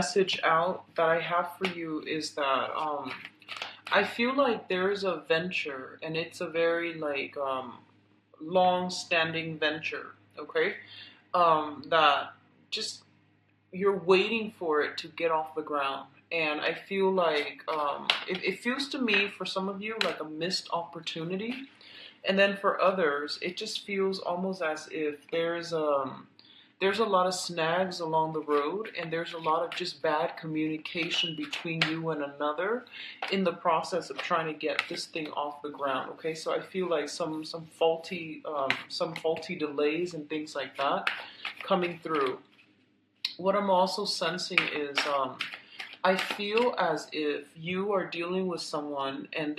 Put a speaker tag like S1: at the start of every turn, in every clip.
S1: Message out that I have for you is that I feel like there's a venture, and it's a very like long-standing venture, okay? That just you're waiting for it to get off the ground. And I feel like it feels to me for some of you like a missed opportunity. And then for others, it just feels almost as if there's a lot of snags along the road, and there's a lot of just bad communication between you and another in the process of trying to get this thing off the ground. Okay, so I feel like some faulty delays and things like that coming through. What I'm also sensing is I feel as if you are dealing with someone and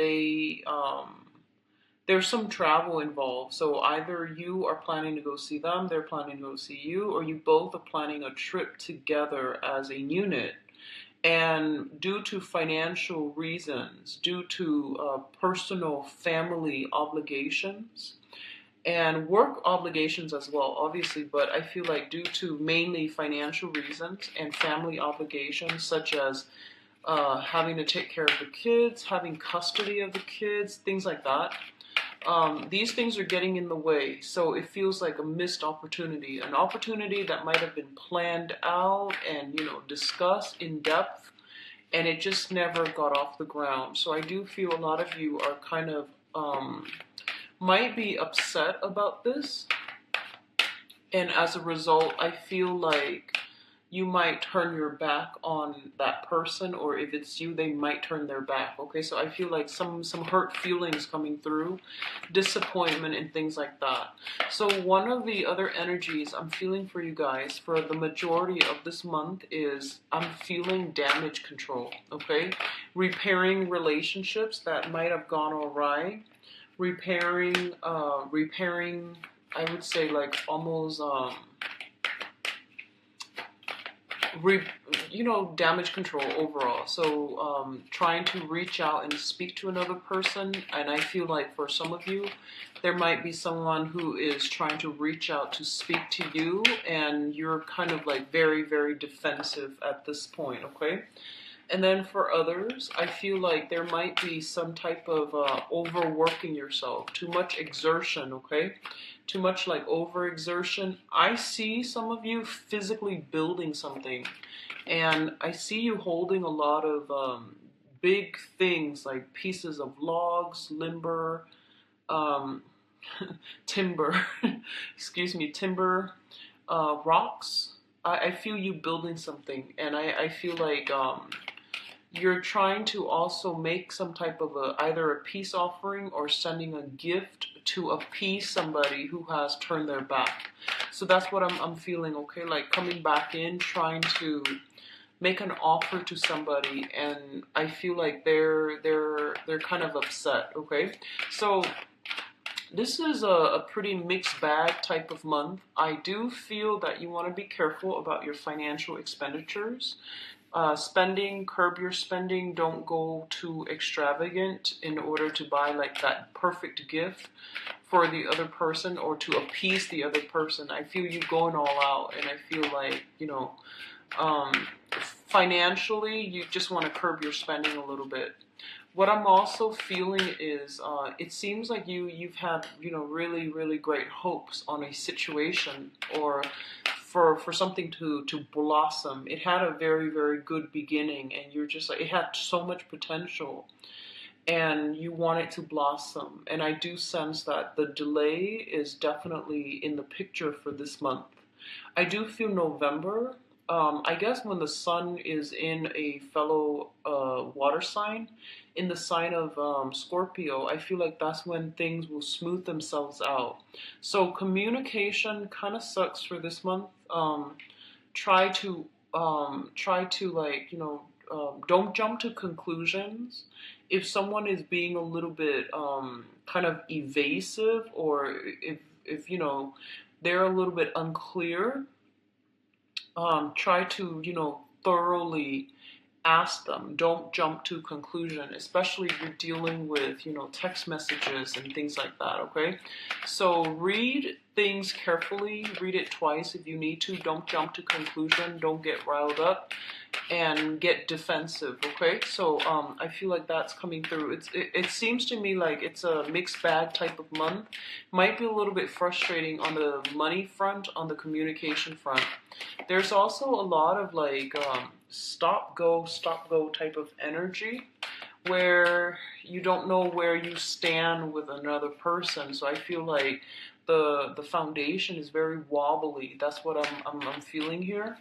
S1: there's some travel involved. So either you are planning to go see them, they're planning to go see you, or you both are planning a trip together as a unit. And due to financial reasons, due to personal family obligations, and work obligations as well, obviously, but I feel like due to mainly financial reasons and family obligations, such as having to take care of the kids, having custody of the kids, things like that. These things are getting in the way, so it feels like a missed opportunity, an opportunity that might have been planned out and discussed in depth, and it just never got off the ground. So I do feel a lot of you are kind of might be upset about this, and as a result, I feel like you might turn your back on that person, or if it's you, they might turn their back. Okay, so I feel like some hurt feelings coming through, disappointment and things like that. So one of the other energies I'm feeling for you guys for the majority of this month is I'm feeling damage control. Okay, repairing relationships that might have gone awry, repairing I would say like almost damage control overall. So trying to reach out and speak to another person, and I feel like for some of you, there might be someone who is trying to reach out to speak to you, and you're kind of like very, very defensive at this point, okay? And then for others, I feel like there might be some type of overworking yourself, too much exertion, okay? Too much like overexertion. I see some of you physically building something, and I see you holding a lot of big things like pieces of logs, limber, um, timber, excuse me, timber, rocks. I feel you building something, and I feel like you're trying to also make some type of either a peace offering or sending a gift to appease somebody who has turned their back. So that's what I'm feeling, okay? Like coming back in, trying to make an offer to somebody, and I feel like they're kind of upset, okay? So this is a pretty mixed bag type of month. I do feel that you want to be careful about your financial expenditures. Spending, curb your spending. Don't go too extravagant in order to buy like that perfect gift for the other person or to appease the other person. I feel you going all out, and I feel like, um, financially, you just want to curb your spending a little bit. What I'm also feeling is it seems like you've had really, really great hopes on a situation, or for something to blossom. It had a very, very good beginning, and you're just like, it had so much potential, and you want it to blossom. And I do sense that the delay is definitely in the picture for this month. I do feel November. I guess when the sun is in a fellow water sign, in the sign of Scorpio, I feel like that's when things will smooth themselves out. So communication kind of sucks for this month. Try to like don't jump to conclusions. If someone is being a little bit kind of evasive, or if they're a little bit unclear, try to thoroughly ask them. Don't jump to conclusion, especially if you're dealing with text messages and things like that. Okay, so read things carefully. Read it twice if you need to. Don't jump to conclusion. Don't get riled up and get defensive. Okay, so I feel like that's coming through. It seems to me like it's a mixed bag type of month. Might be a little bit frustrating on the money front, on the communication front. There's also a lot of like stop go type of energy where you don't know where you stand with another person. So I feel like the foundation is very wobbly. That's what I'm feeling here.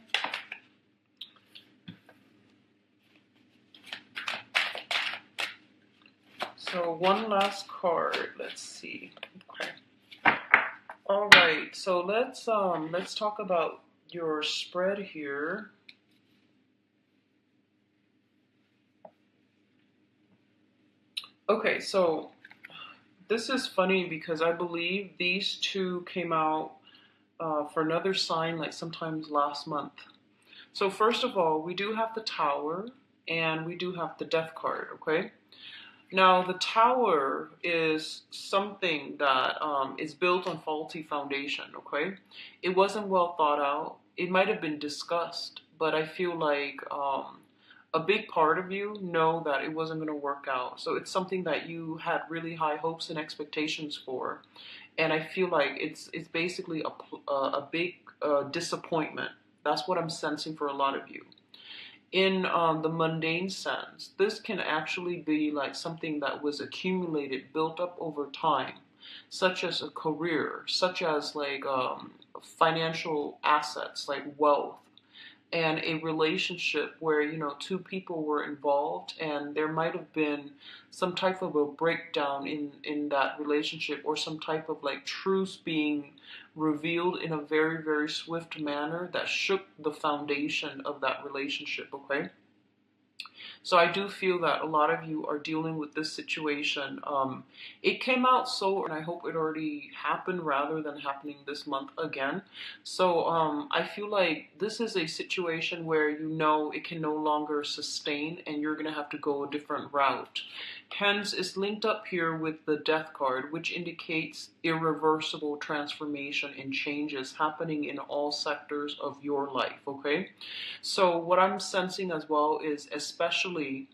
S1: So one last card. Let's see. Okay. All right. So let's talk about your spread here. Okay, so this is funny because I believe these two came out for another sign like sometimes last month. So first of all, we do have the Tower and we do have the Death card, okay? Now, the Tower is something that is built on faulty foundation, okay? It wasn't well thought out. It might have been discussed, but I feel like a big part of you know that it wasn't going to work out. So it's something that you had really high hopes and expectations for. And I feel like it's basically a big disappointment. That's what I'm sensing for a lot of you. In the mundane sense, this can actually be like something that was accumulated, built up over time, such as a career, such as like financial assets, like wealth, and a relationship where two people were involved and there might have been some type of a breakdown in that relationship, or some type of like truth being revealed in a very, very swift manner that shook the foundation of that relationship. Okay, so I do feel that a lot of you are dealing with this situation. It came out so, and I hope it already happened rather than happening this month again. So I feel like this is a situation where it can no longer sustain and you're going to have to go a different route. Hence, it's linked up here with the Death card, which indicates irreversible transformation and changes happening in all sectors of your life, okay? So what I'm sensing as well is, especially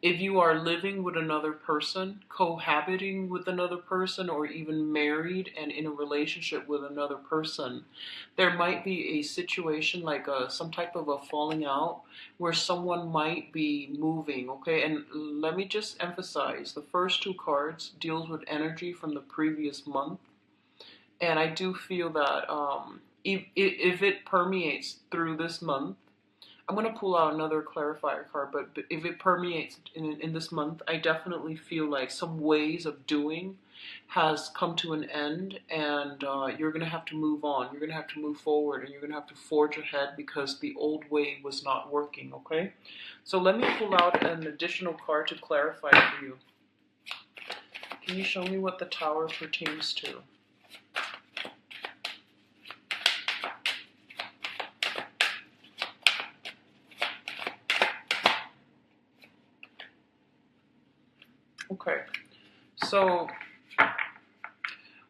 S1: if you are living with another person, cohabiting with another person, or even married and in a relationship with another person, there might be a situation like some type of a falling out where someone might be moving, okay? And let me just emphasize, the first two cards deals with energy from the previous month. And I do feel that if it permeates through this month, I'm going to pull out another clarifier card, but if it permeates in this month, I definitely feel like some ways of doing has come to an end, and you're going to have to move on. You're going to have to move forward, and you're going to have to forge ahead because the old way was not working, okay? So let me pull out an additional card to clarify for you. Can you show me what the Tower pertains to? Okay, so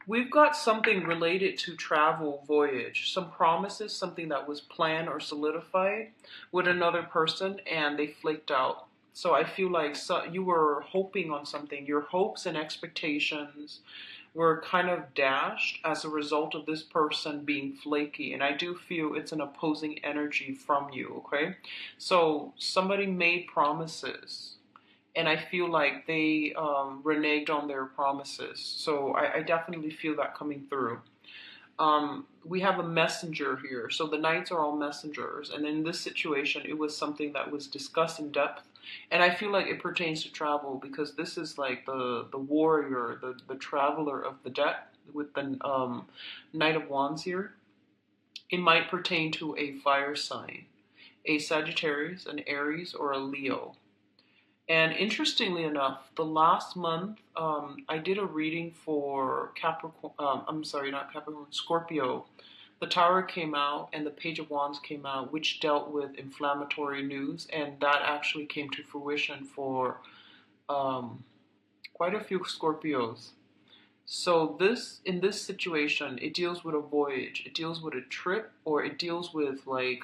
S1: we've got something related to travel, voyage, some promises, something that was planned or solidified with another person and they flaked out. So I feel like you were hoping on something. Your hopes and expectations were kind of dashed as a result of this person being flaky. And I do feel it's an opposing energy from you, okay? So somebody made promises, and I feel like they reneged on their promises. So I definitely feel that coming through. We have a messenger here. So the knights are all messengers. And in this situation, it was something that was discussed in depth. And I feel like it pertains to travel because this is like the warrior, the traveler of the deck with the Knight of Wands here. It might pertain to a fire sign, a Sagittarius, an Aries, or a Leo. And interestingly enough, the last month, I did a reading for Capricorn, I'm sorry, not Capricorn, Scorpio. The Tower came out and the Page of Wands came out, which dealt with inflammatory news. And that actually came to fruition for quite a few Scorpios. So this in this situation, it deals with a voyage, it deals with a trip, or it deals with like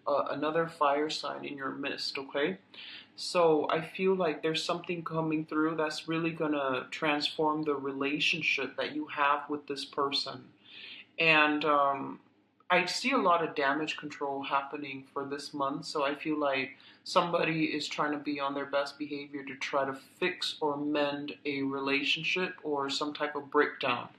S1: another fire sign in your midst. Okay, so I feel like there's something coming through that's really gonna transform the relationship that you have with this person. And I see a lot of damage control happening for this month. So I feel like somebody is trying to be on their best behavior to try to fix or mend a relationship or some type of breakdown.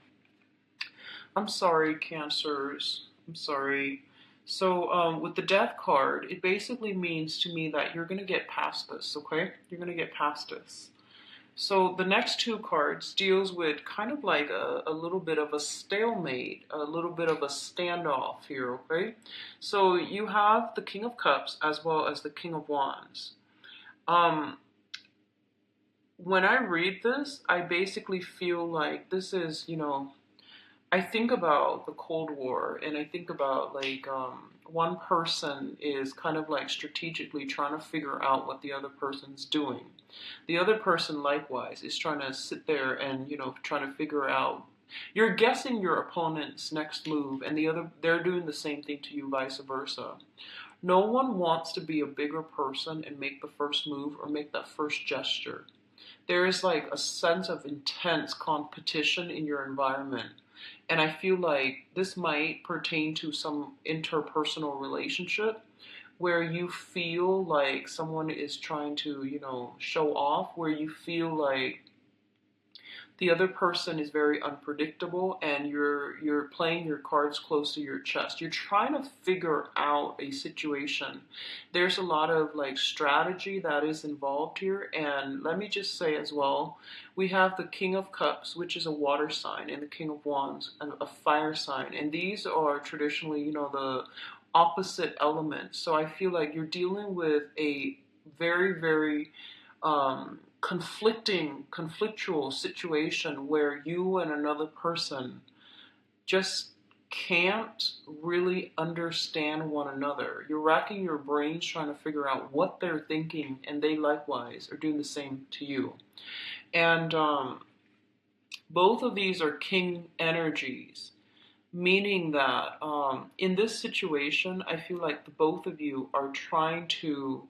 S1: I'm sorry, Cancers. I'm sorry. So, with the death card, it basically means to me that you're going to get past this, okay? You're going to get past this. So the next two cards deals with kind of like a little bit of a stalemate, a little bit of a standoff here, okay? So you have the King of Cups as well as the King of Wands. Um, when I read this, I basically feel like this is, I think about the Cold War and I think about like one person is kind of like strategically trying to figure out what the other person's doing. The other person likewise is trying to sit there and trying to figure out. You're guessing your opponent's next move, and they're doing the same thing to you, vice versa. No one wants to be a bigger person and make the first move or make that first gesture. There is like a sense of intense competition in your environment. And I feel like this might pertain to some interpersonal relationship where you feel like someone is trying to, show off, where you feel like the other person is very unpredictable and you're playing your cards close to your chest. You're trying to figure out a situation. There's a lot of like strategy that is involved here, and let me just say as well, we have the King of Cups, which is a water sign, and the King of Wands, a fire sign, and these are traditionally, the opposite elements. So I feel like you're dealing with a very, very conflictual situation where you and another person just can't really understand one another. You're racking your brains trying to figure out what they're thinking, and they likewise are doing the same to you. And both of these are king energies, meaning that in this situation, I feel like the both of you are trying to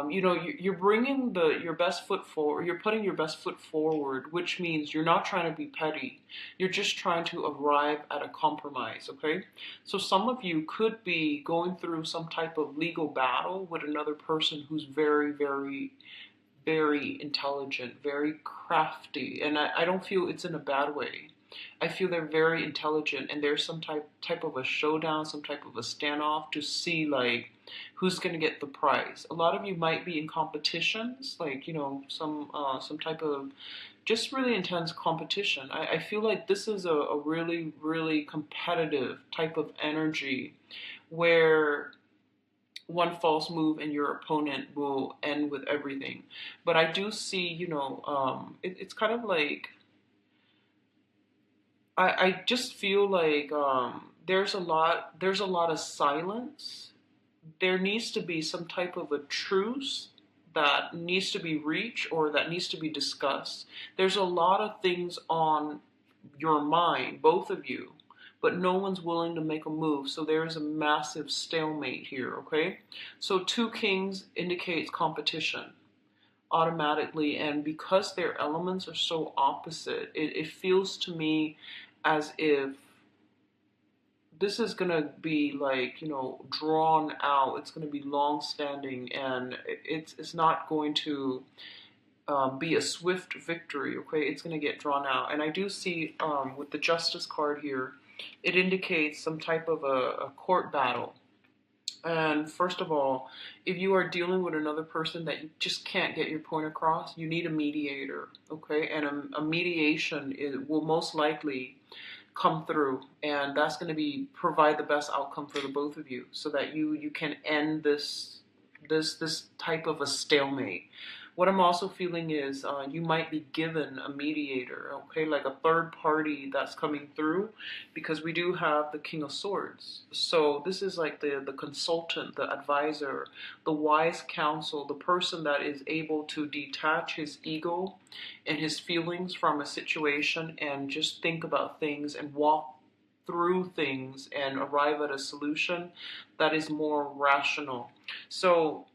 S1: you're bringing your best foot forward. You're putting your best foot forward, which means you're not trying to be petty. You're just trying to arrive at a compromise. Okay, so some of you could be going through some type of legal battle with another person who's very, very, very intelligent, very crafty, and I don't feel it's in a bad way. I feel they're very intelligent, and there's some type of a showdown, some type of a standoff to see like who's going to get the prize. A lot of you might be in competitions, like some type of just really intense competition. I feel like this is a really, really competitive type of energy where one false move and your opponent will end with everything. But I do see, it's kind of like I just feel like there's a lot of silence. There needs to be some type of a truce that needs to be reached or that needs to be discussed. There's a lot of things on your mind, both of you, but no one's willing to make a move. So there's a massive stalemate here, okay? So two kings indicates competition automatically, and because their elements are so opposite, it feels to me as if this is going to be like drawn out. It's going to be long standing, and it's not going to be a swift victory. Okay, it's going to get drawn out. And I do see with the Justice card here, it indicates some type of a court battle. And first of all, if you are dealing with another person that you just can't get your point across, you need a mediator, okay? And a mediation will most likely come through, and that's going to be provide the best outcome for the both of you, so that you can end this type of a stalemate. What I'm also feeling is you might be given a mediator, okay, like a third party that's coming through, because we do have the King of Swords. So this is like the consultant, the advisor, the wise counsel, the person that is able to detach his ego and his feelings from a situation and just think about things and walk through things and arrive at a solution that is more rational. So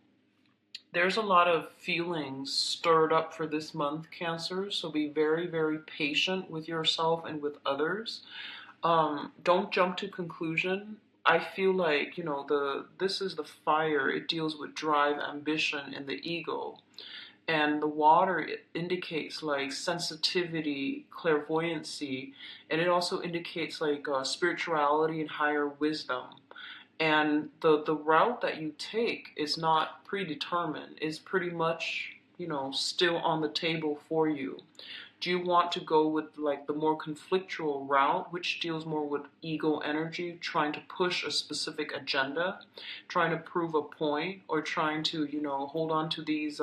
S1: there's a lot of feelings stirred up for this month, Cancer. So be very, very patient with yourself and with others. Don't jump to conclusion. I feel like, this is the fire. It deals with drive, ambition, and the ego. And the water, it indicates like sensitivity, clairvoyancy, and it also indicates like spirituality and higher wisdom. And the route that you take is not predetermined. It's pretty much, still on the table for you. Do you want to go with like the more conflictual route, which deals more with ego energy, trying to push a specific agenda, trying to prove a point, or trying to, hold on to these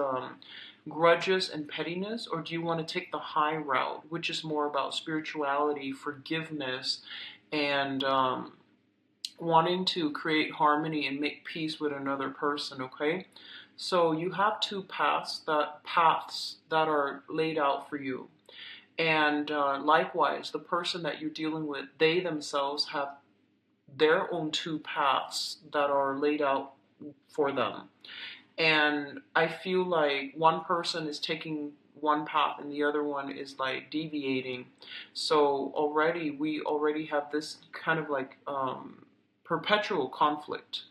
S1: grudges and pettiness? Or do you want to take the high route, which is more about spirituality, forgiveness, and wanting to create harmony and make peace with another person, okay? So you have two paths that are laid out for you. And likewise, the person that you're dealing with, they themselves have their own two paths that are laid out for them. And I feel like one person is taking one path and the other one is like deviating. So we already have this kind of like perpetual conflict.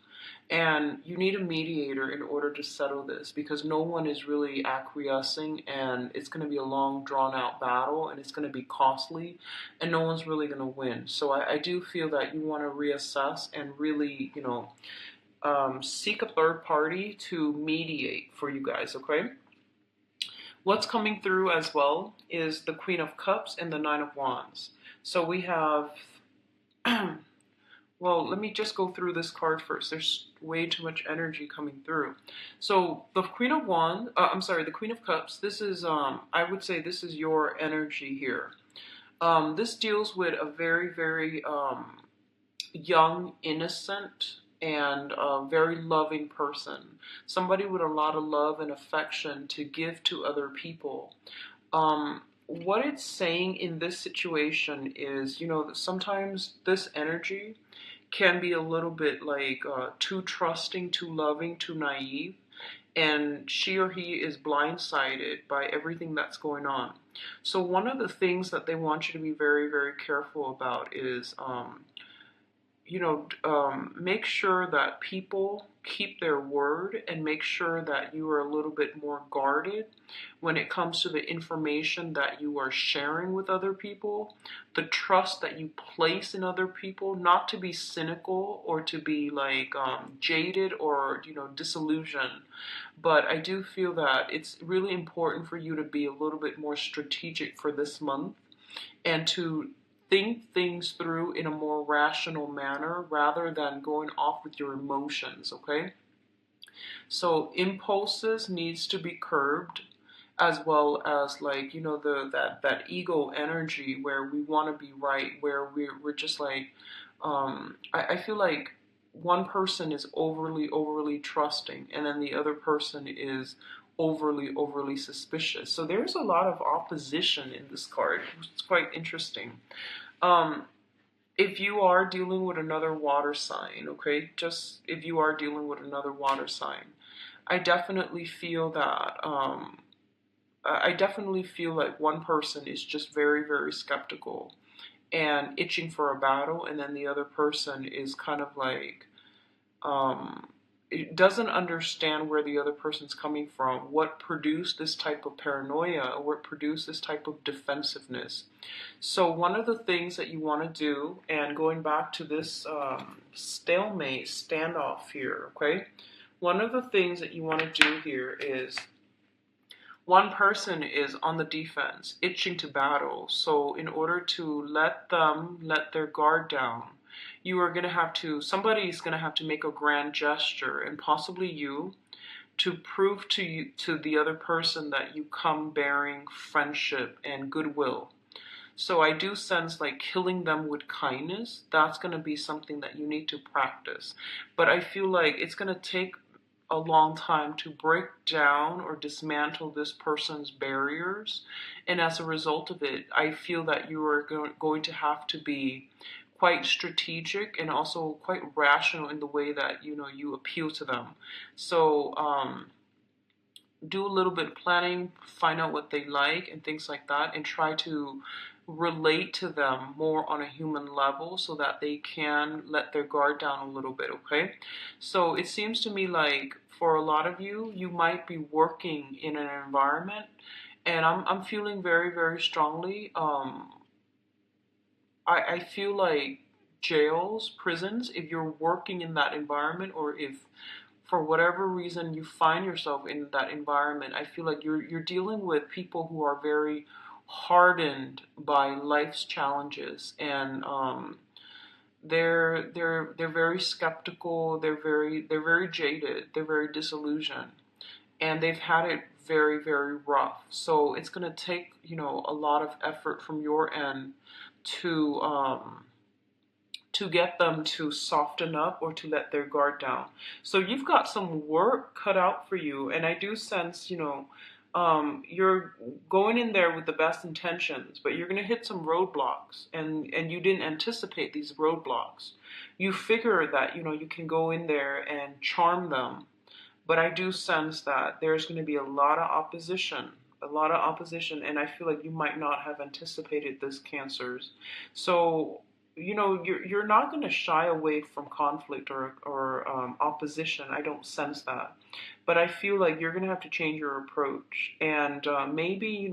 S1: And you need a mediator in order to settle this, because no one is really acquiescing, and it's going to be a long, drawn out battle, and it's going to be costly, and no one's really going to win. So I do feel that you want to reassess and really, seek a third party to mediate for you guys, okay? What's coming through as well is the Queen of Cups and the Nine of Wands. So we have well, let me just go through this card first. There's way too much energy coming through. So the the Queen of Cups. This is, I would say, this is your energy here. This deals with a very, very young, innocent, and very loving person. Somebody with a lot of love and affection to give to other people. What it's saying in this situation is, that sometimes this energy can be a little bit like too trusting, too loving, too naive, and she or he is blindsided by everything that's going on. So one of the things that they want you to be very, very careful about is make sure that people keep their word, and make sure that you are a little bit more guarded when it comes to the information that you are sharing with other people, the trust that you place in other people, not to be cynical or to be like jaded or, disillusioned. But I do feel that it's really important for you to be a little bit more strategic for this month, and to think things through in a more rational manner rather than going off with your emotions, okay? So impulses needs to be curbed, as well as like, that ego energy where we want to be right, where we're just like I feel like one person is overly trusting, and then the other person is overly suspicious. So there's a lot of opposition in this card. It's quite interesting. Um, if you are dealing with another water sign, okay, just if you are dealing with another water sign, I definitely feel that, I definitely feel like one person is just very, very skeptical and itching for a battle, and then the other person is kind of like, it doesn't understand where the other person's coming from, what produced this type of paranoia, or what produced this type of defensiveness. So one of the things that you want to do, and going back to this stalemate standoff here, okay, one of the things that you want to do here is, one person is on the defense, itching to battle. So in order to let them let their guard down, somebody's going to have to make a grand gesture, and possibly you, to prove to you, to the other person, that you come bearing friendship and goodwill. So I do sense like killing them with kindness, that's going to be something that you need to practice. But I feel like it's going to take a long time to break down or dismantle this person's barriers. And as a result of it, I feel that you are going to have to be quite strategic and also quite rational in the way that you appeal to them. So do a little bit of planning, find out what they like and things like that, and try to relate to them more on a human level so that they can let their guard down a little bit, okay? So it seems to me like for a lot of you, you might be working in an environment, and I'm feeling very, very strongly. I feel like jails, prisons, if you're working in that environment, or if for whatever reason you find yourself in that environment, I feel like you're dealing with people who are very hardened by life's challenges, and they're very skeptical. They're very jaded. They're very disillusioned, and they've had it very, very rough. So it's gonna take a lot of effort from your end to get them to soften up or to let their guard down. So you've got some work cut out for you, and I do sense, you're going in there with the best intentions, but you're going to hit some roadblocks, and you didn't anticipate these roadblocks. You figure that, you can go in there and charm them, but I do sense that there's going to be a lot of opposition, and I feel like you might not have anticipated this, Cancers. So you're not going to shy away from conflict or opposition. I don't sense that, but I feel like you're going to have to change your approach, and maybe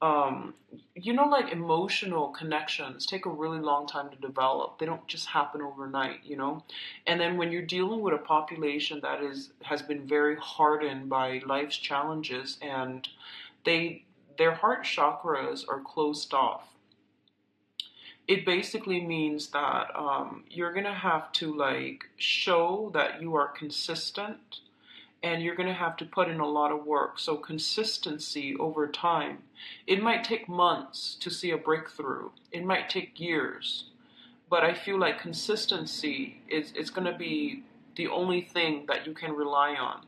S1: like emotional connections take a really long time to develop. They don't just happen overnight. And then when you're dealing with a population that has been very hardened by life's challenges, and their heart chakras are closed off, it basically means that you're gonna have to like show that you are consistent, and you're gonna have to put in a lot of work. So consistency over time. It might take months to see a breakthrough. It might take years, but I feel like consistency is gonna be the only thing that you can rely on.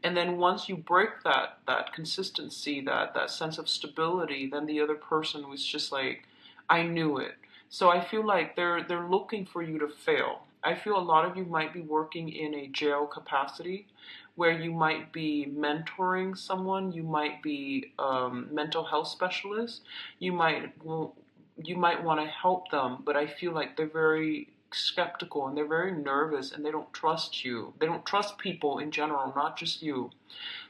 S1: And then once you break that consistency, that sense of stability, then the other person was just like, I knew it. So I feel like they're looking for you to fail. I feel a lot of you might be working in a jail capacity where you might be mentoring someone, you might be mental health specialist, you might want to help them, but I feel like they're very skeptical and they're very nervous and they don't trust you. They don't trust people in general, not just you.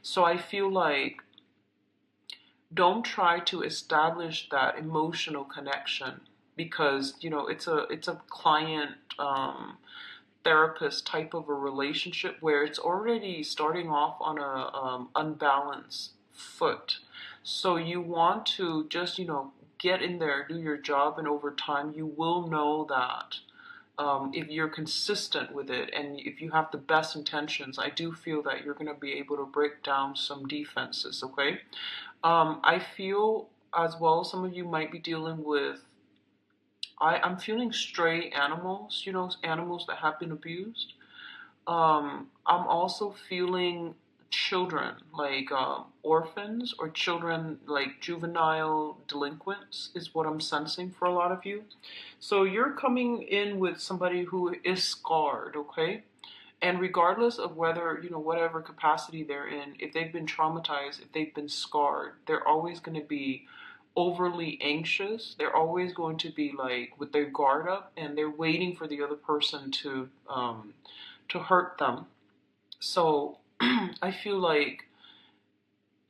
S1: So I feel like don't try to establish that emotional connection, because it's a client therapist type of a relationship where it's already starting off on a unbalanced foot. So you want to just get in there, do your job, and over time you will know that if you're consistent with it and if you have the best intentions, I do feel that you're going to be able to break down some defenses, okay? I feel as well some of you might be dealing with, I'm feeling stray animals, animals that have been abused. I'm also feeling children, like orphans, or children like juvenile delinquents is what I'm sensing for a lot of you. So you're coming in with somebody who is scarred, okay? And regardless of whether, whatever capacity they're in, if they've been traumatized, if they've been scarred, they're always going to be overly anxious. They're always going to be like with their guard up, and they're waiting for the other person to hurt them. So I feel like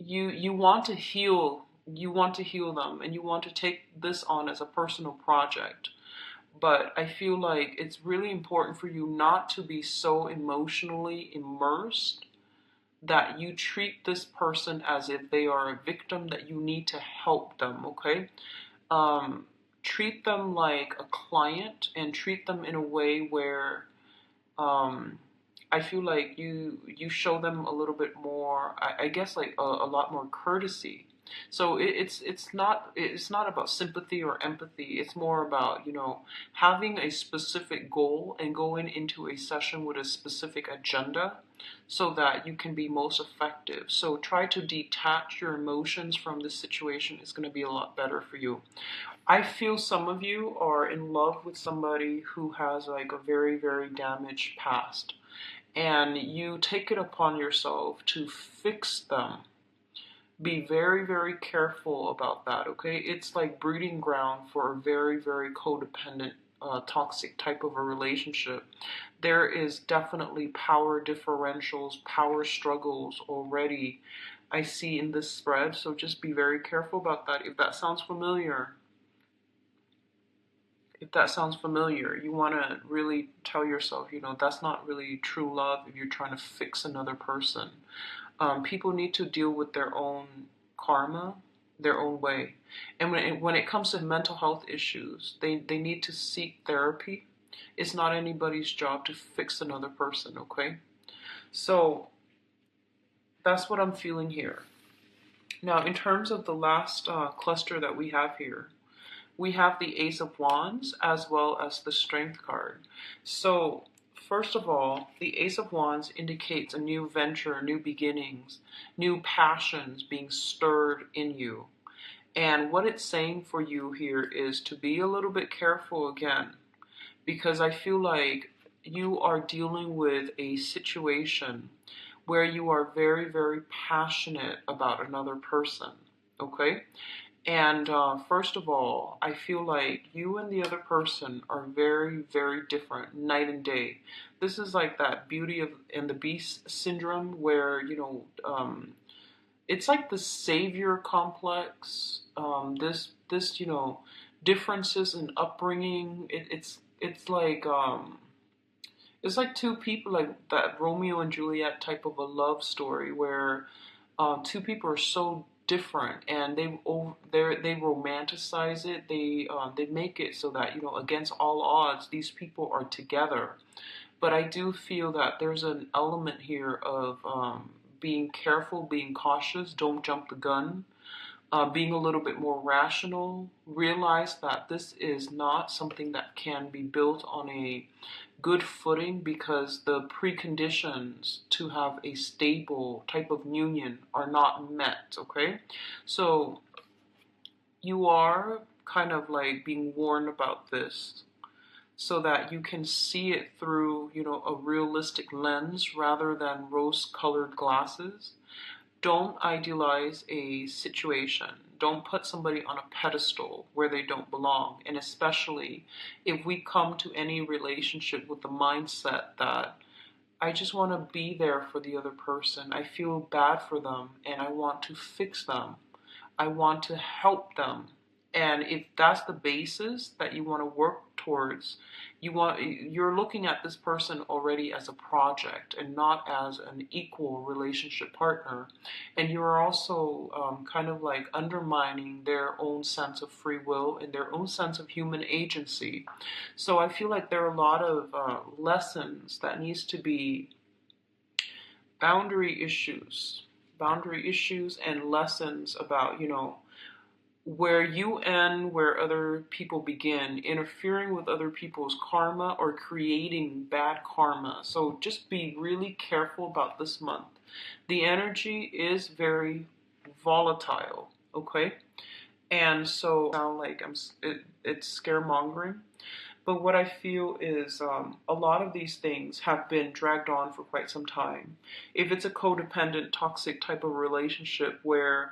S1: you want to heal. You want to heal them, and you want to take this on as a personal project. But I feel like it's really important for you not to be so emotionally immersed that you treat this person as if they are a victim that you need to help them, okay? Treat them like a client, and treat them in a way where I feel like you show them a little bit more, I guess like a lot more courtesy. So it's not about sympathy or empathy. It's more about, having a specific goal and going into a session with a specific agenda so that you can be most effective. So try to detach your emotions from this situation. Is going to be a lot better for you. I feel some of you are in love with somebody who has like a very, very damaged past, and you take it upon yourself to fix them. Be very, very careful about that, okay? It's like breeding ground for a very, very codependent, toxic type of a relationship. There is definitely power differentials, power struggles already I see in this spread, so just be very careful about that. If that sounds familiar, you want to really tell yourself, that's not really true love if you're trying to fix another person. People need to deal with their own karma, their own way. And when it comes to mental health issues, they need to seek therapy. It's not anybody's job to fix another person, okay? So that's what I'm feeling here. Now, in terms of the last cluster that we have here, we have the Ace of Wands as well as the Strength card. So, first of all, the Ace of Wands indicates a new venture, new beginnings, new passions being stirred in you. And what it's saying for you here is to be a little bit careful again, because I feel like you are dealing with a situation where you are very, very passionate about another person, okay? And first of all, I feel like you and the other person are very, very different, night and day. This is like that Beauty of and the Beast syndrome, where it's like the savior complex. This differences in upbringing. It's like two people, like that Romeo and Juliet type of a love story where two people are so different, and they romanticize it. They make it so that against all odds these people are together. But I do feel that there's an element here of being careful, being cautious, don't jump the gun, being a little bit more rational. Realize that this is not something that can be built on a good footing, because the preconditions to have a stable type of union are not met, okay? So you are kind of like being warned about this so that you can see it through, a realistic lens rather than rose-colored glasses. Don't idealize a situation. Don't put somebody on a pedestal where they don't belong. And especially if we come to any relationship with the mindset that I just want to be there for the other person. I feel bad for them and I want to fix them. I want to help them. And if that's the basis that you want to work towards, you're looking at this person already as a project and not as an equal relationship partner. And you're also kind of like undermining their own sense of free will and their own sense of human agency. So I feel like there are a lot of lessons that needs to be boundary issues and lessons about, where you end, where other people begin, interfering with other people's karma or creating bad karma. So just be really careful about this month. The energy is very volatile, okay? And so sound like it's scaremongering. But what I feel is a lot of these things have been dragged on for quite some time. If it's a codependent, toxic type of relationship where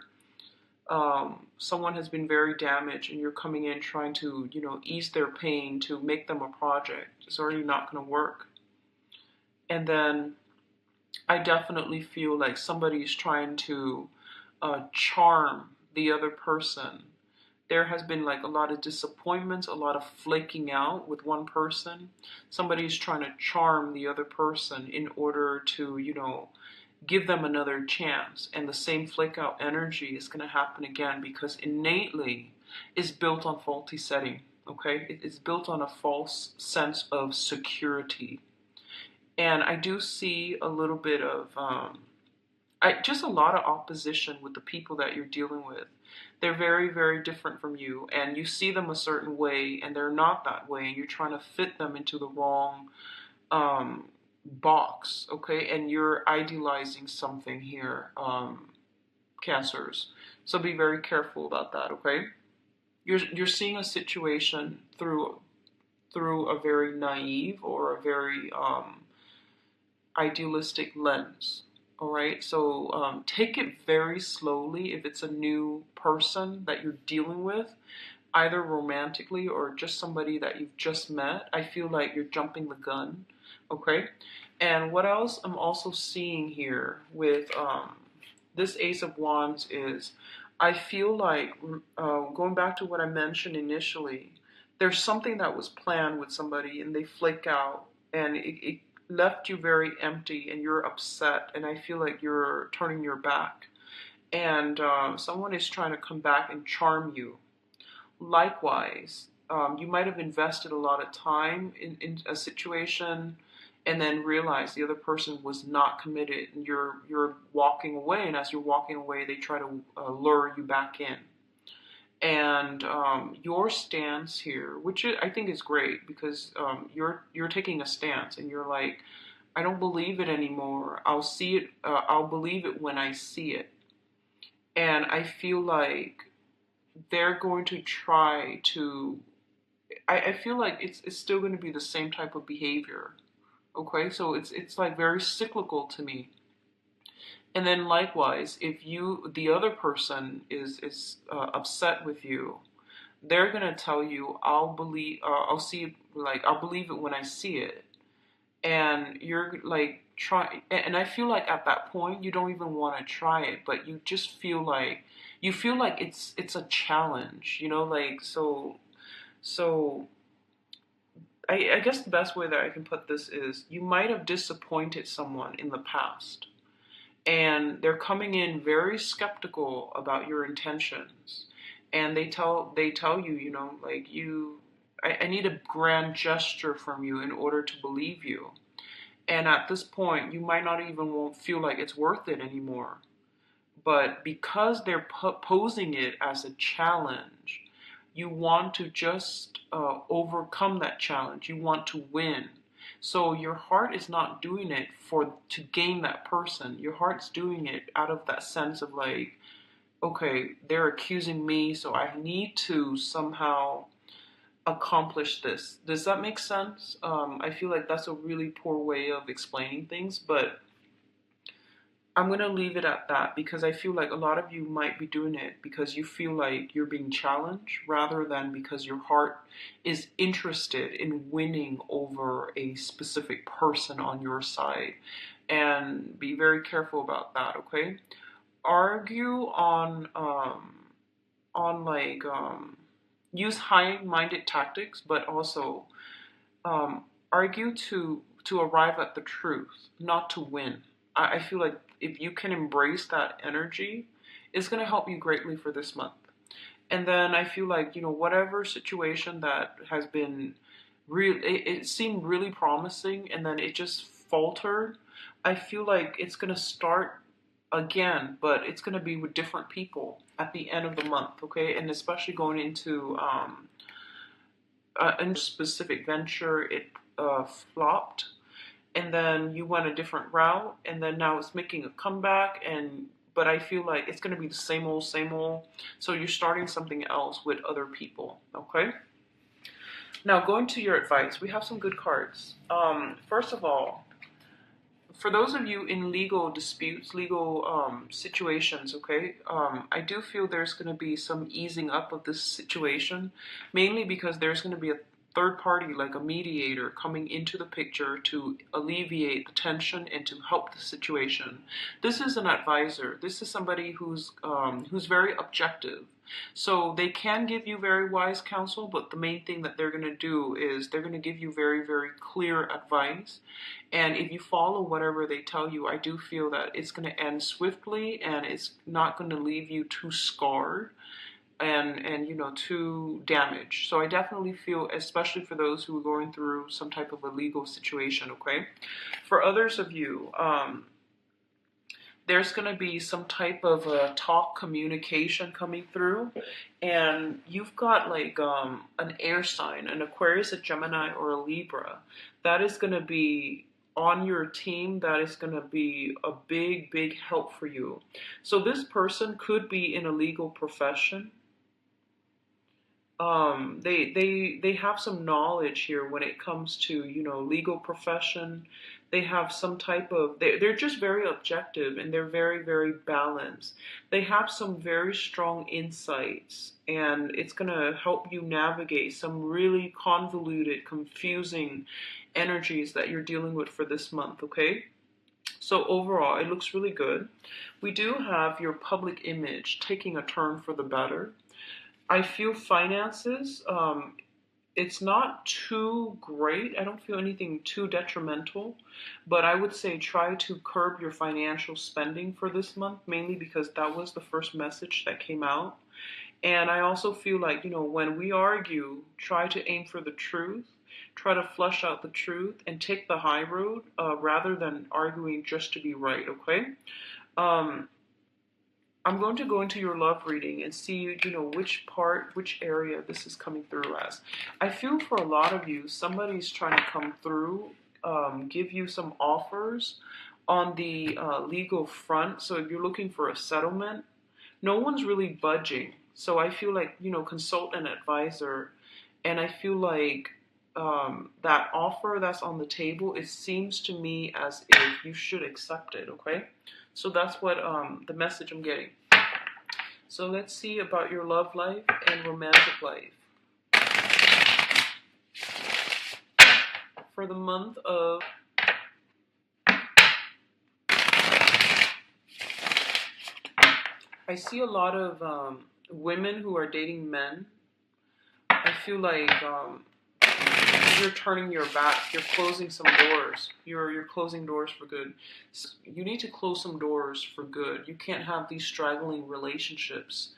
S1: someone has been very damaged and you're coming in trying to, ease their pain, to make them a project, it's already not going to work. And then I definitely feel like somebody's trying to charm the other person. There has been like a lot of disappointments, a lot of flaking out with one person. Somebody's trying to charm the other person in order to, give them another chance. And the same flake out energy is going to happen again, because innately is built on faulty setting, okay? It's built on a false sense of security. And I do see a little bit of just a lot of opposition with the people that you're dealing with. They're very, very different from you, and you see them a certain way, and they're not that way, and you're trying to fit them into the wrong um, box, okay? And you're idealizing something here, Cancers. So be very careful about that, okay? You're seeing a situation through a very naive or a very idealistic lens. All right, so take it very slowly if it's a new person that you're dealing with, either romantically or just somebody that you've just met. I feel like you're jumping the gun. Okay, and what else I'm also seeing here with this Ace of Wands is I feel like going back to what I mentioned initially, there's something that was planned with somebody and they flake out, and it left you very empty and you're upset, and I feel like you're turning your back, and someone is trying to come back and charm you. Likewise, you might have invested a lot of time in a situation and then realize the other person was not committed, and you're walking away, and as you're walking away they try to lure you back in. And your stance here, which I think is great, because you're taking a stance and you're like, I don't believe it anymore. I'll see it. I'll believe it when I see it. And I feel like they're going to try to. I feel like it's still going to be the same type of behavior. Okay, so it's like very cyclical to me. And then likewise, if the other person is upset with you, they're gonna tell you, I'll see it, like I'll believe it when I see it, and you're like try, and I feel like at that point you don't even want to try it, but you just feel like it's a challenge, like so. I guess the best way that I can put this is you might have disappointed someone in the past, and they're coming in very skeptical about your intentions, and they tell you, like I need a grand gesture from you in order to believe you. And at this point you might not even won't feel like it's worth it anymore, but because they're posing it as a challenge, you want to just overcome that challenge. You want to win. So your heart is not doing it to gain that person. Your heart's doing it out of that sense of like, okay, they're accusing me, so I need to somehow accomplish this. Does that make sense? I feel like that's a really poor way of explaining things, but I'm going to leave it at that, because I feel like a lot of you might be doing it because you feel like you're being challenged rather than because your heart is interested in winning over a specific person on your side. And be very careful about that, okay? Argue on like use high-minded tactics, but also argue to arrive at the truth, not to win. I feel like if you can embrace that energy, it's going to help you greatly for this month. And then I feel like, whatever situation that has been real, it seemed really promising and then it just faltered. I feel like it's going to start again, but it's going to be with different people at the end of the month, okay? And especially going into a specific venture, it flopped, and then you went a different route, and then now it's making a comeback, but I feel like it's going to be the same old, same old. So you're starting something else with other people, okay? Now, going to your advice, we have some good cards. First of all, for those of you in legal disputes, legal situations, okay, I do feel there's going to be some easing up of this situation, mainly because there's going to be a third party, like a mediator, coming into the picture to alleviate the tension and to help the situation. This is an advisor. This is somebody who's very objective. So they can give you very wise counsel, but the main thing that they're going to do is they're going to give you very, very clear advice. And if you follow whatever they tell you, I do feel that it's going to end swiftly and it's not going to leave you too scarred. and to damage. So I definitely feel, especially for those who are going through some type of a legal situation, okay? For others of you, there's going to be some type of talk communication coming through, and you've got like an air sign, an Aquarius, a Gemini, or a Libra. That is going to be on your team. That is going to be a big help for you. So this person could be in a legal profession. They have some knowledge here when it comes to legal profession. They have some type of they're just very objective, and they're very balanced. They have some very strong insights, and it's going to help you navigate some really convoluted, confusing energies that you're dealing with for this month, okay? So overall, it looks really good. We do have your public image taking a turn for the better. I feel finances, it's not too great. I don't feel anything too detrimental, but I would say try to curb your financial spending for this month, mainly because that was the first message that came out. And I also feel like, when we argue, try to aim for the truth, try to flush out the truth, and take the high road rather than arguing just to be right, okay? Um, I'm going to go into your love reading and see, which area this is coming through as. I feel for a lot of you, somebody's trying to come through, give you some offers on the legal front. So if you're looking for a settlement, no one's really budging. So I feel like, consult an advisor. And I feel like that offer that's on the table, it seems to me as if you should accept it, okay? So that's what the message I'm getting. So let's see about your love life and romantic life. For the month of I see a lot of women who are dating men. I feel like you're turning your back. You're closing some doors. You're closing doors for good. So you need to close some doors for good. You can't have these straggling relationships.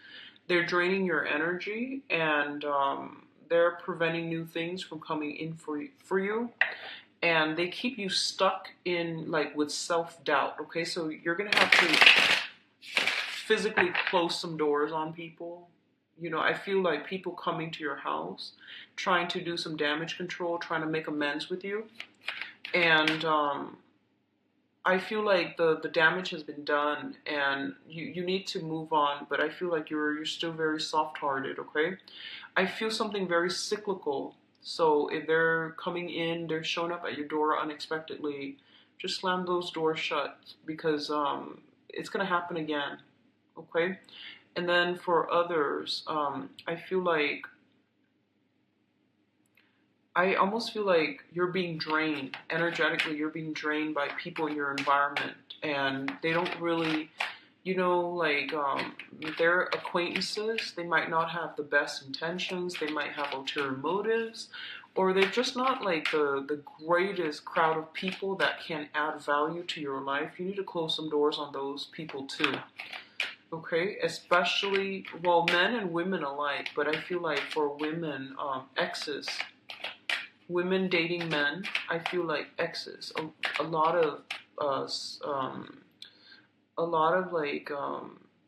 S1: They're draining your energy, and they're preventing new things from coming in for you. And they keep you stuck in with self-doubt. Okay, so you're gonna have to physically close some doors on people. I feel like people coming to your house, trying to do some damage control, trying to make amends with you. And I feel like the damage has been done, and you need to move on, but I feel like you're still very soft-hearted, okay? I feel something very cyclical. So if they're coming in, they're showing up at your door unexpectedly, just slam those doors shut, because it's going to happen again, okay? And then for others, I almost feel like you're being drained energetically. You're being drained by people in your environment, and they don't really, their acquaintances. They might not have the best intentions. They might have ulterior motives, or they're just not like the greatest crowd of people that can add value to your life. You need to close some doors on those people too. Okay, especially, men and women alike, but I feel like for women, exes, women dating men, I feel like exes, a lot of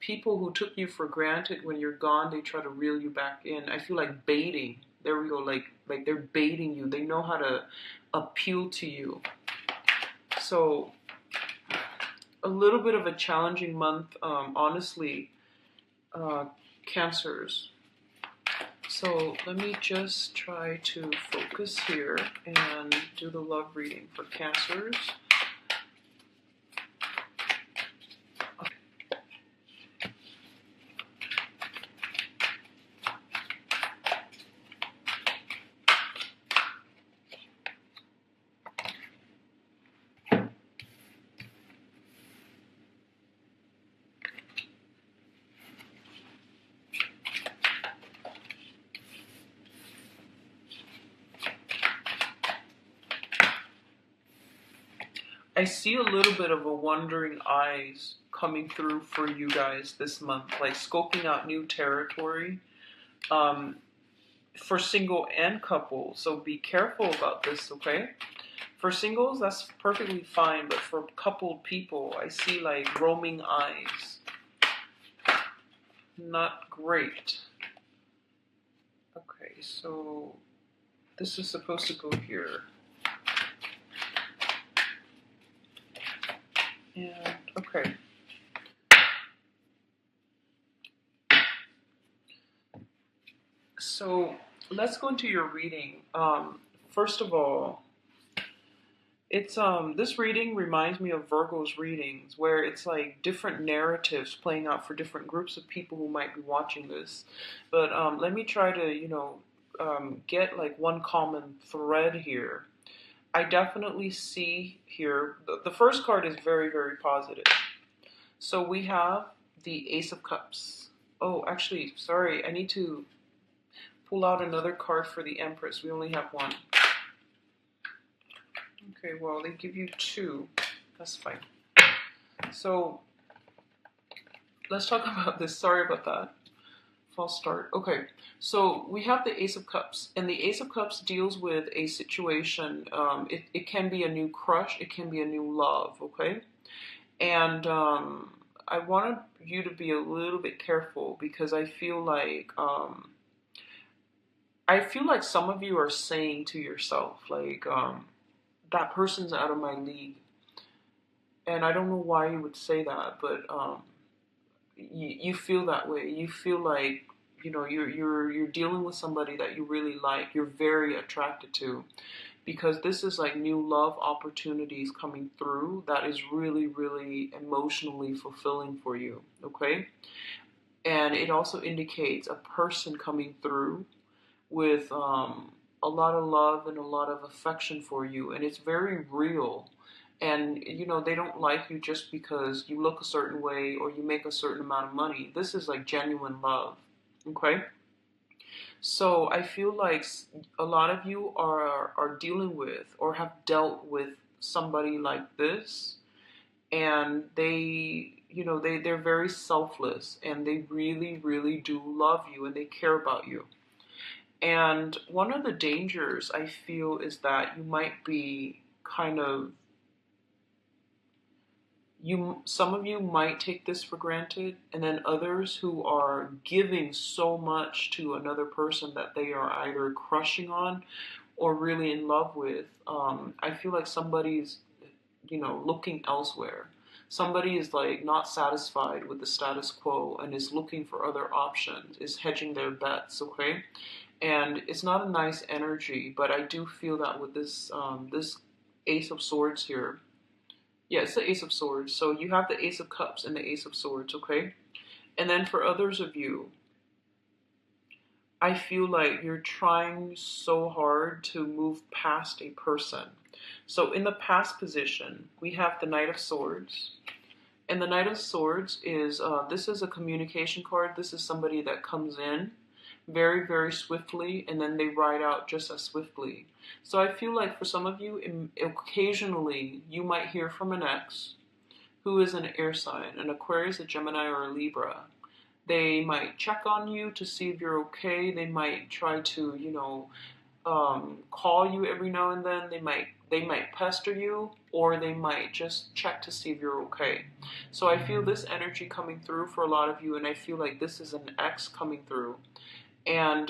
S1: people who took you for granted when you're gone, they try to reel you back in. I feel like baiting. There we go, like they're baiting you. They know how to appeal to you. So a little bit of a challenging month, honestly, Cancers. So let me just try to focus here and do the love reading for Cancers. I see a little bit of a wandering eyes coming through for you guys this month, like scoping out new territory. Um, for single and couple, so be careful about this, okay? For singles, that's perfectly fine, but for coupled people, I see like roaming eyes. Not great. Okay, so this is supposed to go here. And, okay. So let's go into your reading. First of all, it's this reading reminds me of Virgo's readings, where it's like different narratives playing out for different groups of people who might be watching this. But let me try to, get like one common thread here. I definitely see here, the first card is very, very positive. So we have the Ace of Cups. Oh, actually, sorry, I need to pull out another card for the Empress. We only have one. Okay, well, they give you two. That's fine. So, let's talk about this. Sorry about that. False start. Okay, so we have the Ace of Cups. And the Ace of Cups deals with a situation. It can be a new crush. It can be a new love, okay? And I wanted you to be a little bit careful because I feel like some of you are saying to yourself, like, that person's out of my league. And I don't know why you would say that, but you feel that way. You feel like, you're dealing with somebody that you really like, you're very attracted to, because this is like new love opportunities coming through that is really, really emotionally fulfilling for you, okay? And it also indicates a person coming through with a lot of love and a lot of affection for you, and it's very real. And they don't like you just because you look a certain way or you make a certain amount of money. This is like genuine love, okay? So I feel like a lot of you are dealing with or have dealt with somebody like this, and they're very selfless, and they really, really do love you, and they care about you. And one of the dangers I feel is that you might be kind of, some of you might take this for granted, and then others who are giving so much to another person that they are either crushing on or really in love with. I feel like somebody's, looking elsewhere. Somebody is like not satisfied with the status quo and is looking for other options, is hedging their bets, okay? And it's not a nice energy, but I do feel that with this Ace of Swords here. Yeah, it's the Ace of Swords. So you have the Ace of Cups and the Ace of Swords, okay? And then for others of you, I feel like you're trying so hard to move past a person. So in the past position, we have the Knight of Swords. And the Knight of Swords is, this is a communication card. This is somebody that comes in very, very swiftly, and then they ride out just as swiftly. So I feel like for some of you, occasionally, you might hear from an ex who is an air sign, an Aquarius, a Gemini, or a Libra. They might check on you to see if you're okay. They might try to, call you every now and then. They might pester you, or they might just check to see if you're okay. So I feel this energy coming through for a lot of you, and I feel like this is an ex coming through. And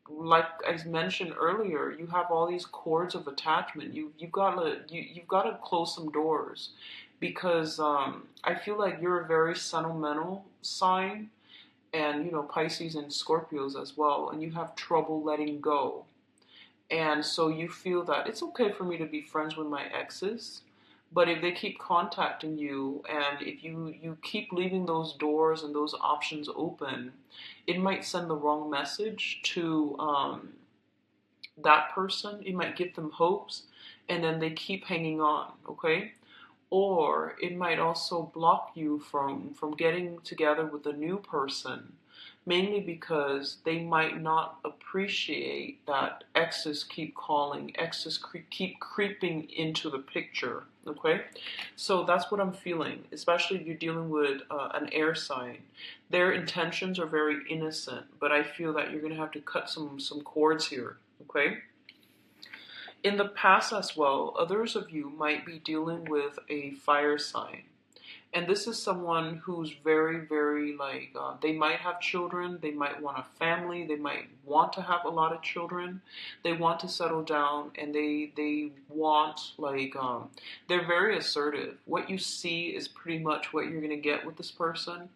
S1: like I mentioned earlier, you have all these cords of attachment. You've got to close some doors, because I feel like you're a very sentimental sign, and Pisces and Scorpios as well, and you have trouble letting go. And so you feel that it's okay for me to be friends with my exes, but if they keep contacting you, and if you keep leaving those doors and those options open, it might send the wrong message to that person. It might give them hopes, and then they keep hanging on, okay? Or it might also block you from getting together with a new person, mainly because they might not appreciate that exes keep calling, exes keep creeping into the picture. Okay, so that's what I'm feeling, especially if you're dealing with an air sign. Their intentions are very innocent, but I feel that you're going to have to cut some cords here. Okay. In the past as well, others of you might be dealing with a fire sign. And this is someone who's very, very like, they might have children, they might want a family, they might want to have a lot of children, they want to settle down, and they want, like, they're very assertive. What you see is pretty much what you're going to get with this person.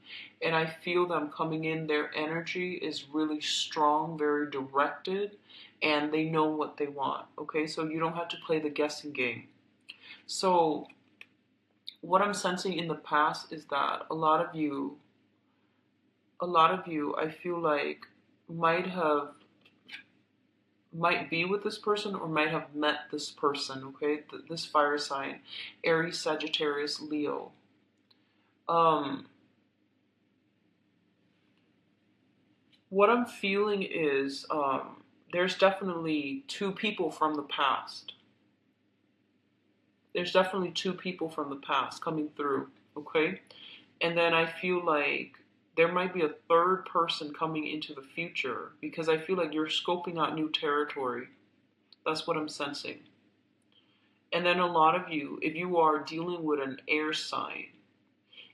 S1: And I feel them coming in, their energy is really strong, very directed, and they know what they want. Okay, so you don't have to play the guessing game. So what I'm sensing in the past is that a lot of you, I feel like might be with this person or might have met this person, okay? This fire sign, Aries, Sagittarius, Leo. What I'm feeling is there's definitely two people from the past. There's definitely two people from the past coming through, okay? And then I feel like there might be a third person coming into the future because I feel like you're scoping out new territory. That's what I'm sensing. And then a lot of you, if you are dealing with an air sign,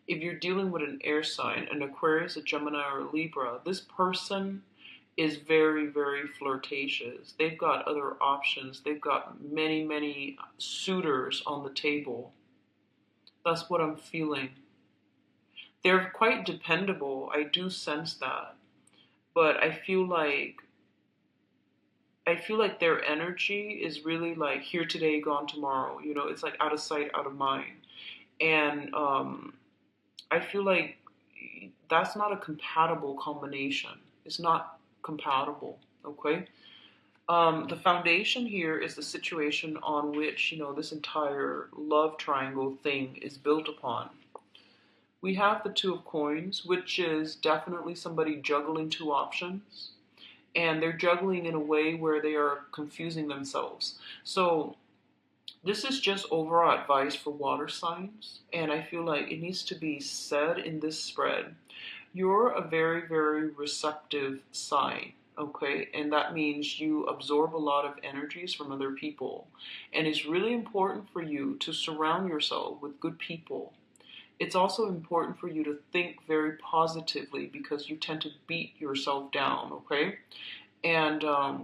S1: if you're dealing with an air sign, an Aquarius, a Gemini, or a Libra, this person is very, very flirtatious. They've got other options. They've got many, many suitors on the table. That's what I'm feeling. They're quite dependable. I do sense that. But I feel like their energy is really like here today, gone tomorrow. You know, it's like out of sight, out of mind. And I feel like that's not a compatible combination. It's not compatible, okay? The foundation here is the situation on which, this entire love triangle thing is built upon. We have the Two of Coins, which is definitely somebody juggling two options. And they're juggling in a way where they are confusing themselves. So this is just overall advice for water signs. And I feel like it needs to be said in this spread. You're a very, very receptive sign, okay? And that means you absorb a lot of energies from other people. And it's really important for you to surround yourself with good people. It's also important for you to think very positively because you tend to beat yourself down, okay? And I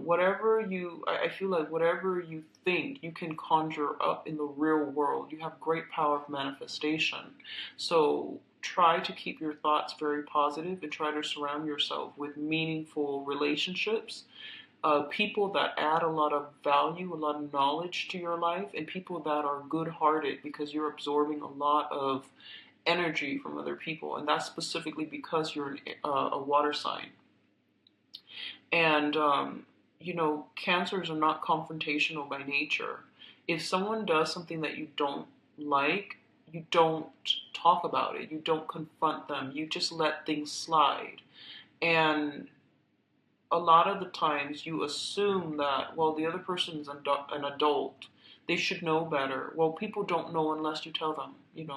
S1: feel like whatever you think, you can conjure up in the real world. You have great power of manifestation. So try to keep your thoughts very positive and try to surround yourself with meaningful relationships, people that add a lot of value, a lot of knowledge to your life, and people that are good-hearted because you're absorbing a lot of energy from other people. And that's specifically because you're a water sign. And, cancers are not confrontational by nature. If someone does something that you don't like, you don't talk about it. You don't confront them. You just let things slide. And a lot of the times you assume that, well, the other person is an adult. They should know better. Well, people don't know unless you tell them.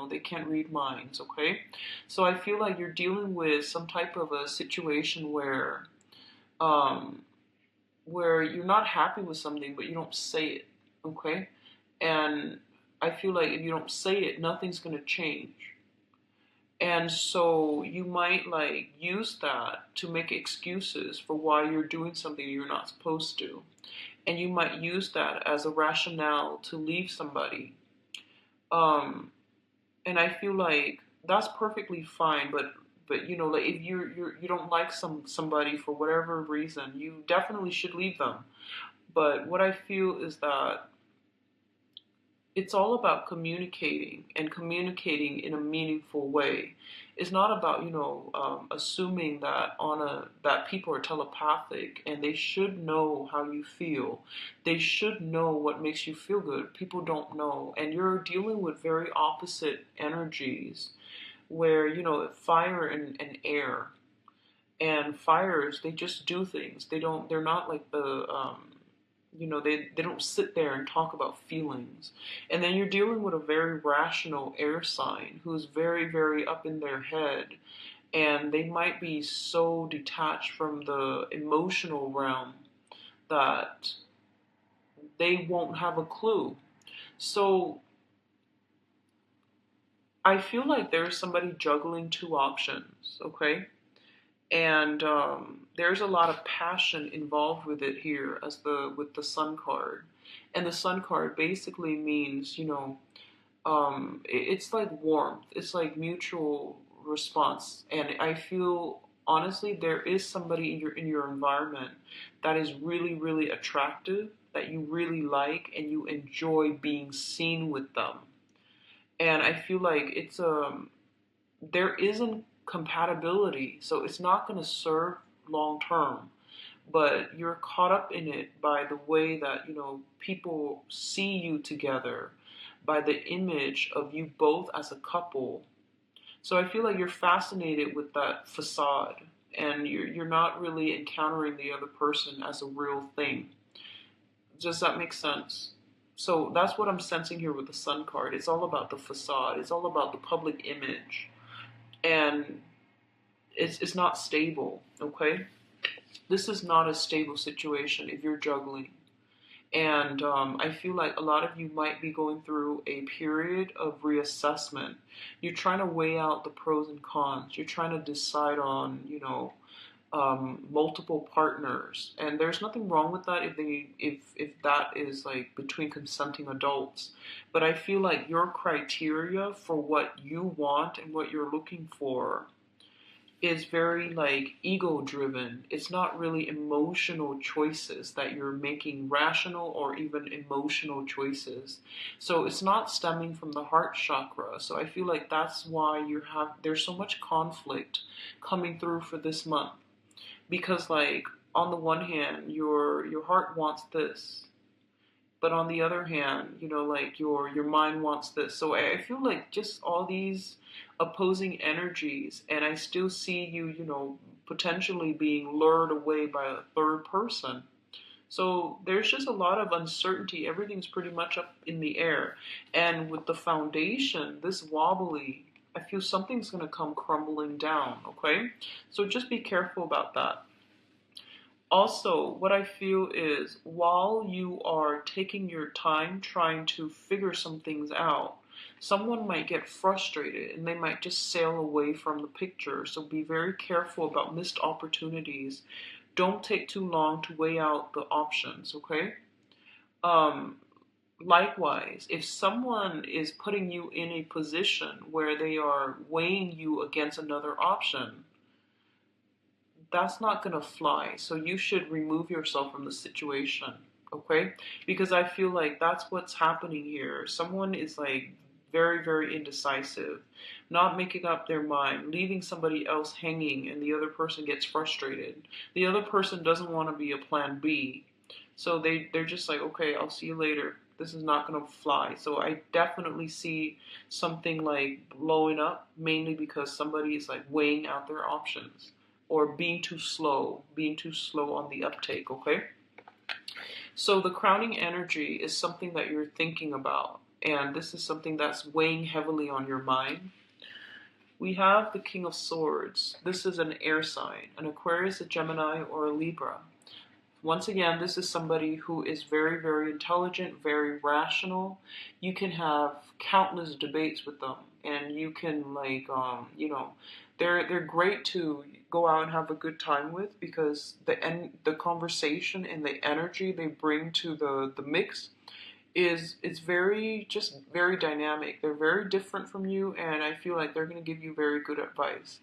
S1: They can't read minds, okay? So I feel like you're dealing with some type of a situation where you're not happy with something, but you don't say it, okay? And I feel like if you don't say it, nothing's going to change. And so you might like use that to make excuses for why you're doing something you're not supposed to. And you might use that as a rationale to leave somebody. And I feel like that's perfectly fine, but like if you don't like somebody for whatever reason, you definitely should leave them. But what I feel is that it's all about communicating and communicating in a meaningful way. It's not about assuming that people are telepathic and they should know how you feel. They should know what makes you feel good. People don't know, and you're dealing with very opposite energies, where fire and air. And fires, they just do things. They're not like they don't sit there and talk about feelings. And then you're dealing with a very rational air sign who's very, very up in their head. And they might be so detached from the emotional realm that they won't have a clue. So I feel like there's somebody juggling two options, okay? And there's a lot of passion involved with it here as the with the Sun card. And the Sun card basically means, it's like warmth. It's like mutual response. And I feel honestly there is somebody in your environment that is really, really attractive, that you really like, and you enjoy being seen with them. And I feel like there isn't compatibility, so it's not going to serve long term. But you're caught up in it by the way that people see you together, by the image of you both as a couple. So I feel like you're fascinated with that facade, and you're not really encountering the other person as a real thing. Does that make sense? So that's what I'm sensing here with the Sun card. It's all about the facade. It's all about the public image, and it's not stable. Okay, this is not a stable situation if you're juggling. And I feel like a lot of you might be going through a period of reassessment. You're trying to weigh out the pros and cons. You're trying to decide on, multiple partners. And there's nothing wrong with that if that is like between consenting adults. But I feel like your criteria for what you want and what you're looking for is very like ego driven. It's not really emotional choices that you're making, rational or even emotional choices. So it's not stemming from the heart chakra. So I feel like that's why there's so much conflict coming through for this month. Because like on the one hand, your heart wants this, but on the other hand, like your mind wants this. So I feel like just all these opposing energies, and I still see you, potentially being lured away by a third person. So there's just a lot of uncertainty. Everything's pretty much up in the air. And with the foundation, this wobbly, I feel something's going to come crumbling down, okay? So just be careful about that. Also, what I feel is while you are taking your time trying to figure some things out, someone might get frustrated and they might just sail away from the picture. So be very careful about missed opportunities. Don't take too long to weigh out the options, okay? Um, Likewise, if someone is putting you in a position where they are weighing you against another option, that's not going to fly. So you should remove yourself from the situation, okay? Because I feel like that's what's happening here. Someone is like very, very indecisive, not making up their mind, leaving somebody else hanging, and the other person gets frustrated. The other person doesn't want to be a plan B. So they're just like, okay, I'll see you later. This is not going to fly. So I definitely see something like blowing up, mainly because somebody is like weighing out their options or being too slow on the uptake, okay? So the crowning energy is something that you're thinking about, and this is something that's weighing heavily on your mind. We have the King of Swords. This is an air sign, an Aquarius, a Gemini, or a Libra. Once again, this is somebody who is very, very intelligent, very rational. You can have countless debates with them, and you can they're great to go out and have a good time with because the conversation and the energy they bring to the mix is very just very dynamic. They're very different from you, and I feel like they're going to give you very good advice.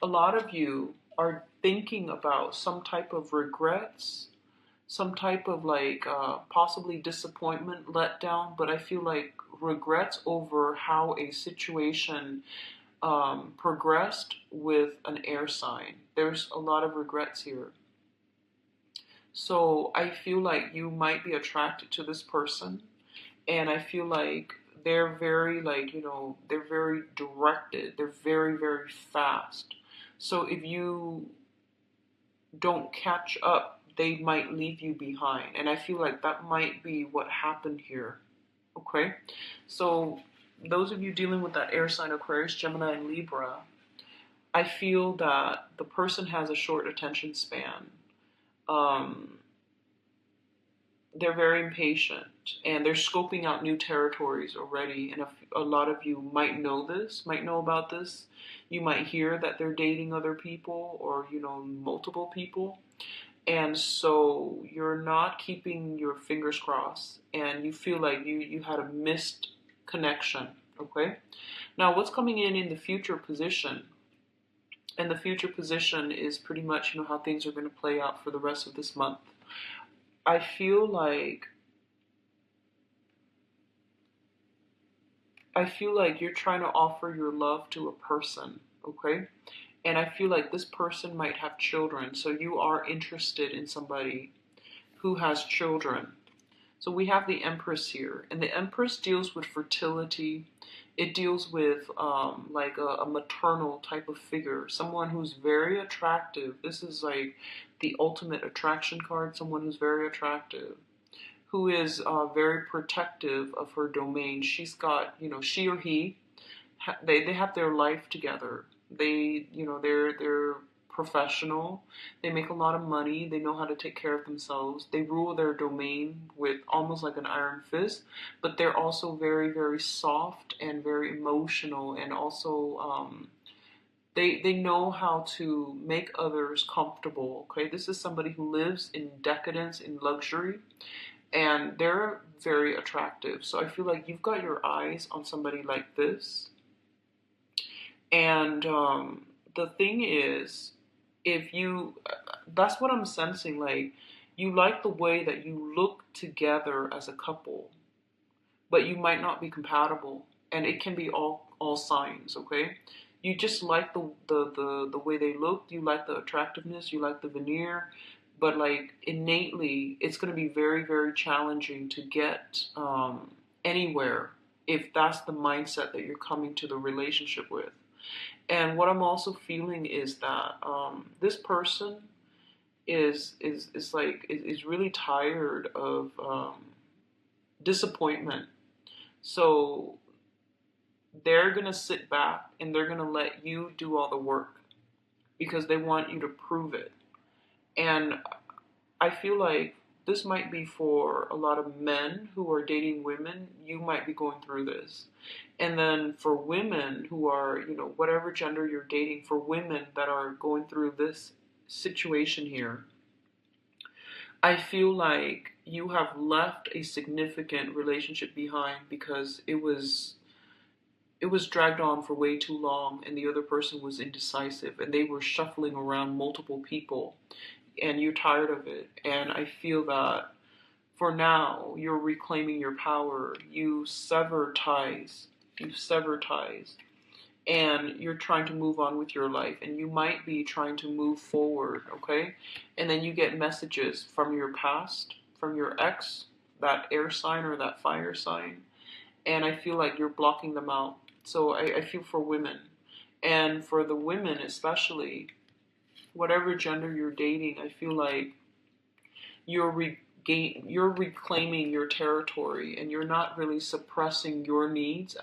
S1: A lot of you are thinking about some type of regrets, some type of possibly disappointment, letdown, but I feel like regrets over how a situation progressed with an air sign. There's a lot of regrets here. So I feel like you might be attracted to this person, and I feel like they're very they're very directed. They're very, very fast. So if you don't catch up, they might leave you behind. And I feel like that might be what happened here. Okay? So, those of you dealing with that air sign Aquarius, Gemini, and Libra, I feel that the person has a short attention span. Um, they're very impatient and they're scoping out new territories already. And a lot of you might know this, might know about this. You might hear that they're dating other people or, multiple people. And so you're not keeping your fingers crossed and you feel like you had a missed connection. Okay. Now, what's coming in the future position? And the future position is pretty much, how things are going to play out for the rest of this month. I feel like you're trying to offer your love to a person, okay? And I feel like this person might have children, so you are interested in somebody who has children. So we have the Empress here, and the Empress deals with fertility. It deals with like a maternal type of figure, someone who's very attractive. This is like the ultimate attraction card, someone who's very attractive, who is very protective of her domain. She's got, she or he, they have their life together. They're professional. They make a lot of money. They know how to take care of themselves. They rule their domain with almost like an iron fist, but they're also very, very soft and very emotional, and also they know how to make others comfortable. Okay, this is somebody who lives in decadence, in luxury, and they're very attractive. So I feel like you've got your eyes on somebody like this. And the thing is, that's what I'm sensing, like, you like the way that you look together as a couple, but you might not be compatible. And it can be all signs, okay? You just like the way they look, you like the attractiveness, you like the veneer, but like innately, it's going to be very, very challenging to get anywhere if that's the mindset that you're coming to the relationship with. And what I'm also feeling is that this person is really tired of disappointment. So they're gonna sit back and they're gonna let you do all the work because they want you to prove it. And I feel like this might be for a lot of men who are dating women. You might be going through this. And then for women who are, whatever gender you're dating, for women that are going through this situation here, I feel like you have left a significant relationship behind because it was dragged on for way too long and the other person was indecisive and they were shuffling around multiple people and you're tired of it. And I feel that for now, you're reclaiming your power. You sever ties. And you're trying to move on with your life. And you might be trying to move forward, okay? And then you get messages from your past, from your ex, that air sign or that fire sign. And I feel like you're blocking them out. So I feel for women. And for the women especially, whatever gender you're dating, I feel like you're reclaiming your territory and you're not really suppressing your needs.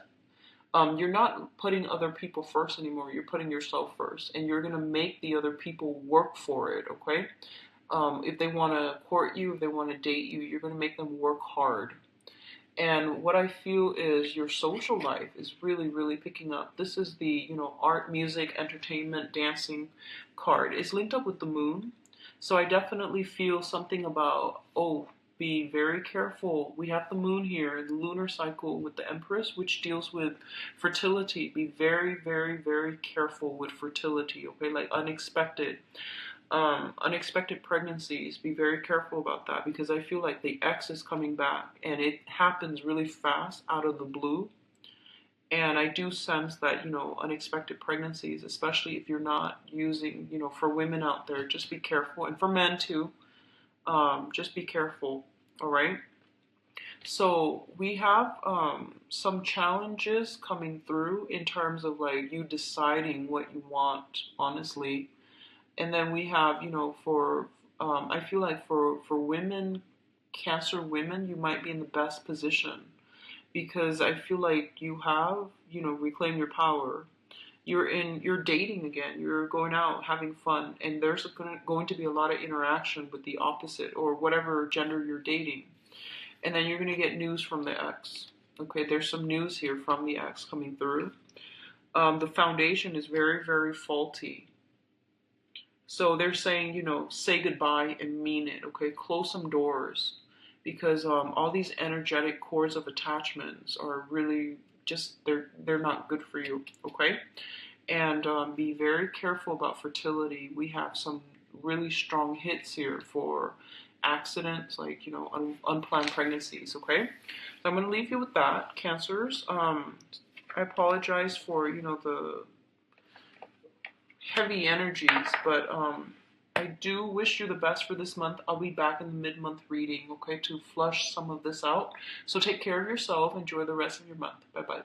S1: You're not putting other people first anymore. You're putting yourself first, and you're gonna make the other people work for it. Okay? If they want to court you, if they want to date you, you're gonna make them work hard. And what I feel is your social life is really, really picking up. This is the, art, music, entertainment, dancing card. It's linked up with the moon. So I definitely feel something about, oh, be very careful. We have the moon here, the lunar cycle with the Empress, which deals with fertility. Be very, very, very careful with fertility, okay? Like unexpected pregnancies. Be very careful about that because I feel like the X is coming back and it happens really fast out of the blue. And I do sense that, unexpected pregnancies, especially if you're not using, for women out there, just be careful. And for men too, just be careful. All right. So we have some challenges coming through in terms of like you deciding what you want, honestly. And then we have, for I feel like for women, Cancer women, you might be in the best position because I feel like you have, reclaim your power. You're dating again. You're going out having fun, and there's going to be a lot of interaction with the opposite or whatever gender you're dating. And then you're going to get news from the ex. Okay, there's some news here from the ex coming through. The foundation is very, very faulty. So they're saying, say goodbye and mean it, okay? Close some doors because all these energetic cords of attachments are really just, they're not good for you, okay? And be very careful about fertility. We have some really strong hits here for accidents, like, unplanned pregnancies, okay? So I'm going to leave you with that, Cancers. I apologize for, the heavy energies, but I do wish you the best for this month. I'll be back in the mid-month reading, okay, to flush some of this out. So take care of yourself. Enjoy the rest of your month. Bye-bye.